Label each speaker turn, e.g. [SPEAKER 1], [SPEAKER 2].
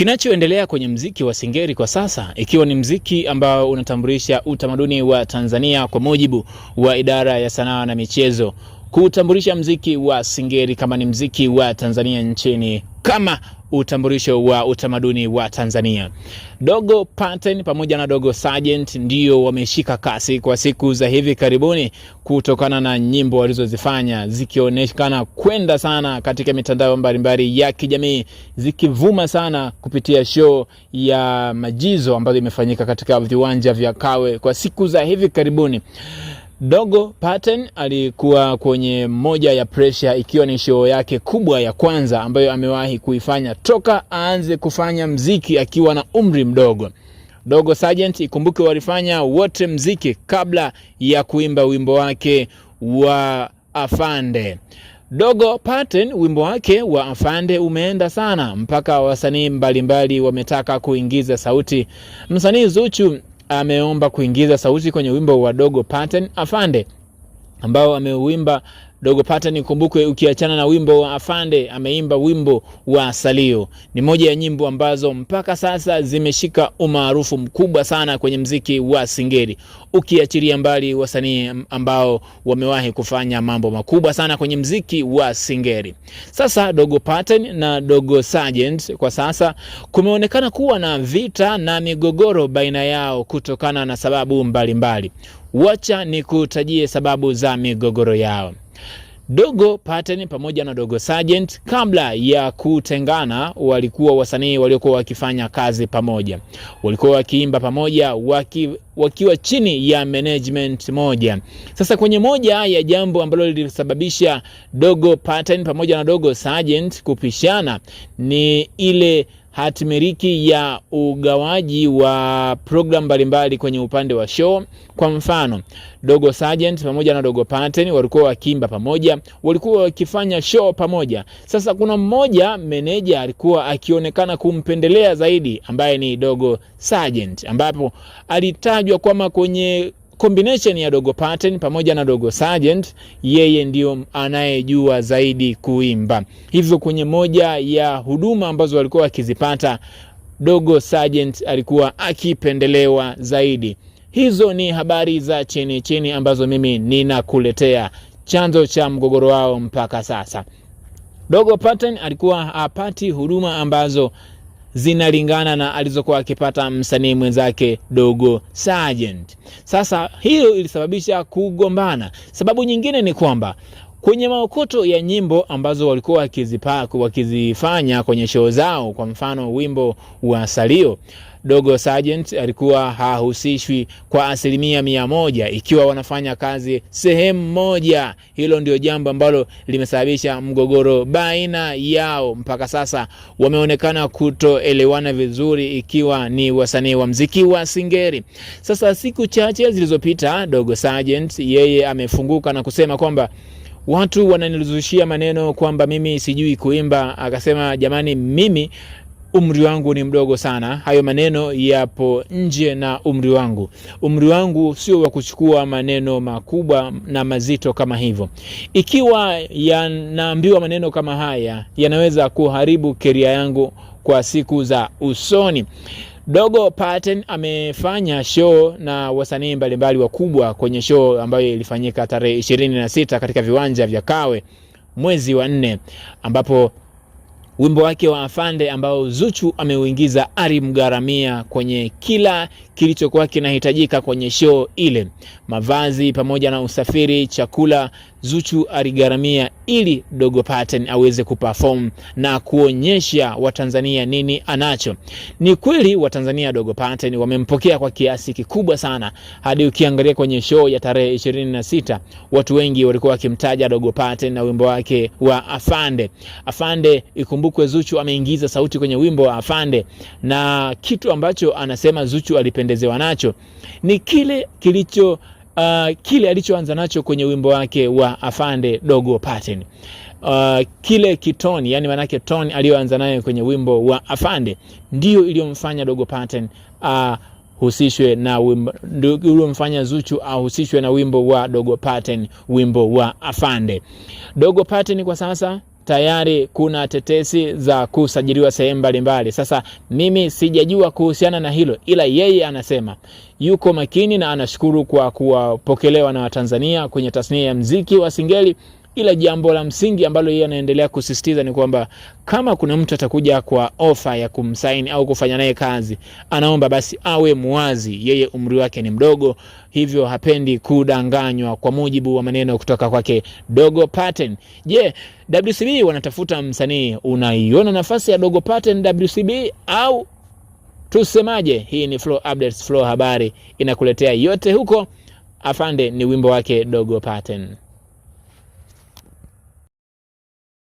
[SPEAKER 1] Kinachoendelea kwenye mziki wa Singeli kwa sasa, ikiwa ni mziki ambao unatambulisha utamaduni wa Tanzania kwa mujibu wa Idara ya Sanaa na Michezo, kutambulisha mziki wa Singeli kama ni mziki wa Tanzania nchini, kama utambulisho wa utamaduni wa Tanzania. Dogo Paten pamoja na Dogo Sergeant ndio wameshika kasi kwa siku za hivi karibuni, kutokana na nyimbo walizozifanya zikionekana kwenda sana katika mitandao mbalimbali ya kijamii, zikivuma sana kupitia show ya Majizo ambayo imefanyika katika viwanja vya Kawe kwa siku za hivi karibuni. Dogo Paten alikuwa kwenye moja ya pressure, ikiwa ni show yake kubwa ya kwanza ambayo amewahi kuifanya toka aanze kufanya mziki akiwa na umri mdogo. Dogo Sergeant, ikumbuke walifanya wote mziki kabla ya kuimba wimbo wake wa Afande. Dogo Paten wimbo wake wa Afande umeenda sana mpaka wasanii mbalimbali wametaka kuingiza sauti. Msanii Zuchu ameomba kuingiza sauti kwenye wimbo wa Dogo Paten Afande, ambao ameuimba. Dogo Paten, kumbukwe, ukiachana na wimbo wa Afande, ameimba wimbo wa Salio. Ni moja ya nyimbo ambazo mpaka sasa zimeshika umaarufu mkubwa sana kwenye mziki wa Singeli, ukiachilia mbali wasanii ambao wamewahi kufanya mambo makubwa sana kwenye mziki wa Singeli. Sasa Dogo Paten na Dogo Sergeant kwa sasa kumeonekana kuwa na vita na migogoro baina yao kutokana na sababu mbalimbali. Wacha nikutajie sababu za migogoro yao. Dogo Paten pamoja na Dogo Sergeant kabla ya kutengana walikuwa wasanii waliokuwa wakifanya kazi pamoja. Walikuwa wakiimba pamoja wakiwa chini ya management moja. Sasa kwenye moja ya jambo ambalo lilisababisha Dogo Paten pamoja na Dogo Sergeant kupishana ni ile hatimiliki ya ugawaji wa program mbalimbali kwenye upande wa show. Kwa mfano, Dogo Sergeant pamoja na Dogo Paten walikuwa wakiimba pamoja, walikuwa wakifanya show pamoja. Sasa kuna mmoja meneja alikuwa akionekana kumpendelea zaidi, ambaye ni Dogo Sergeant, ambapo alitajwa kwamba kwenye combination ya Dogo Paten pamoja na Dogo Sergeant, yeye ndio anayejua zaidi kuimba. Hivyo kwenye moja ya huduma ambazo walikuwa wakizipata, Dogo Sergeant alikuwa akipendelewa zaidi. Hizo ni habari za chini chini ambazo mimi ninakuletea chanzo cha mgogoro wao mpaka sasa. Dogo Paten alikuwa hapati huduma ambazo zinalingana na alizokuwa akipata msanii mwenzake Dogo Sergeant. Sasa hilo ilisababisha kugombana. Sababu nyingine ni kwamba kwenye maokoto ya nyimbo ambazo walikuwa wakizifanya kwenye show zao, kwa mfano wimbo wa Salio, Dogo Sergeant alikuwa hahusishwi kwa 100%, ikiwa wanafanya kazi sehemu moja. Hilo ndio jambo ambalo limesababisha mgogoro baina yao. Mpaka sasa wameonekana kutoelewana vizuri, ikiwa ni wasanii wa mziki wa Singeli. Sasa siku chache zilizopita, Dogo Sergeant yeye amefunguka na kusema kwamba watu wananizushia maneno kwamba mimi sijui kuimba. Akasema, jamani, mimi umri wangu ni mdogo sana. Hayo maneno yapo nje na umri wangu. Umri wangu sio wa kuchukua maneno makubwa na mazito kama hivyo. Ikiwa yanaambiwa maneno kama haya, yanaweza kuharibu career yangu kwa siku za usoni. Dogo Paten amefanya show na wasanii mbalimbali wakubwa kwenye show ambayo ilifanyika tarehe 26 katika viwanja vya Kawe mwezi wa 4, ambapo wimbo wake wa Afande ambao Zuchu ameuingiza alimgharamia kwenye kila kilichokuwa kinahitajika kwenye show ile. Mavazi pamoja na usafiri, chakula, Zuchu aligharamia ili Dogo Paten aweze kuperform na kuonyesha Watanzania nini anacho. Ni kweli Watanzania Dogo Paten wamempokea kwa kiasi kikubwa sana, hadi ukiangalia kwenye show ya tarehe 26 watu wengi walikuwa wakimtaja Dogo Paten na wimbo wake wa Afande. Afande, ikumbukwe Zuchu ameingiza sauti kwenye wimbo wa Afande, na kitu ambacho anasema Zuchu alipendezewa nacho ni kile alichoanza nacho kwenye wimbo wake wa Afande Dogo Paten. Kile kitoni, yani manake tone aliyoanza nayo kwenye wimbo wa Afande, ndio iliyomfanya Dogo Paten husishwe na wimbo, ndio mfanya Zuchu ahusishwe na wimbo wa Dogo Paten, wimbo wa Afande. Dogo Paten kwa sasa tayari kuna tetesi za kusajiliwa sehemu mbalimbali. Sasa mimi sijajua kuhusiana na hilo, ila yeye anasema yuko makini na anashukuru kwa kuwapokelewa na Watanzania kwenye tasnia ya muziki wa Singeli. Ila jambo la msingi ambalo yeye anaendelea kusisitiza ni kwamba kama kuna mtu atakuja kwa ofa ya kumsaini au kufanya naye kazi, anaomba basi awe muwazi. Yeye umri wake ni mdogo, hivyo hapendi kudanganywa, kwa mujibu wa maneno kutoka kwake Dogo Paten. Je, WCB wanatafuta msanii? Unaiona nafasi ya Dogo Paten WCB au tusemaje? Hii ni Flow Updates, Flow Habari inakuletea yote huko. Afande ni wimbo wake Dogo Paten.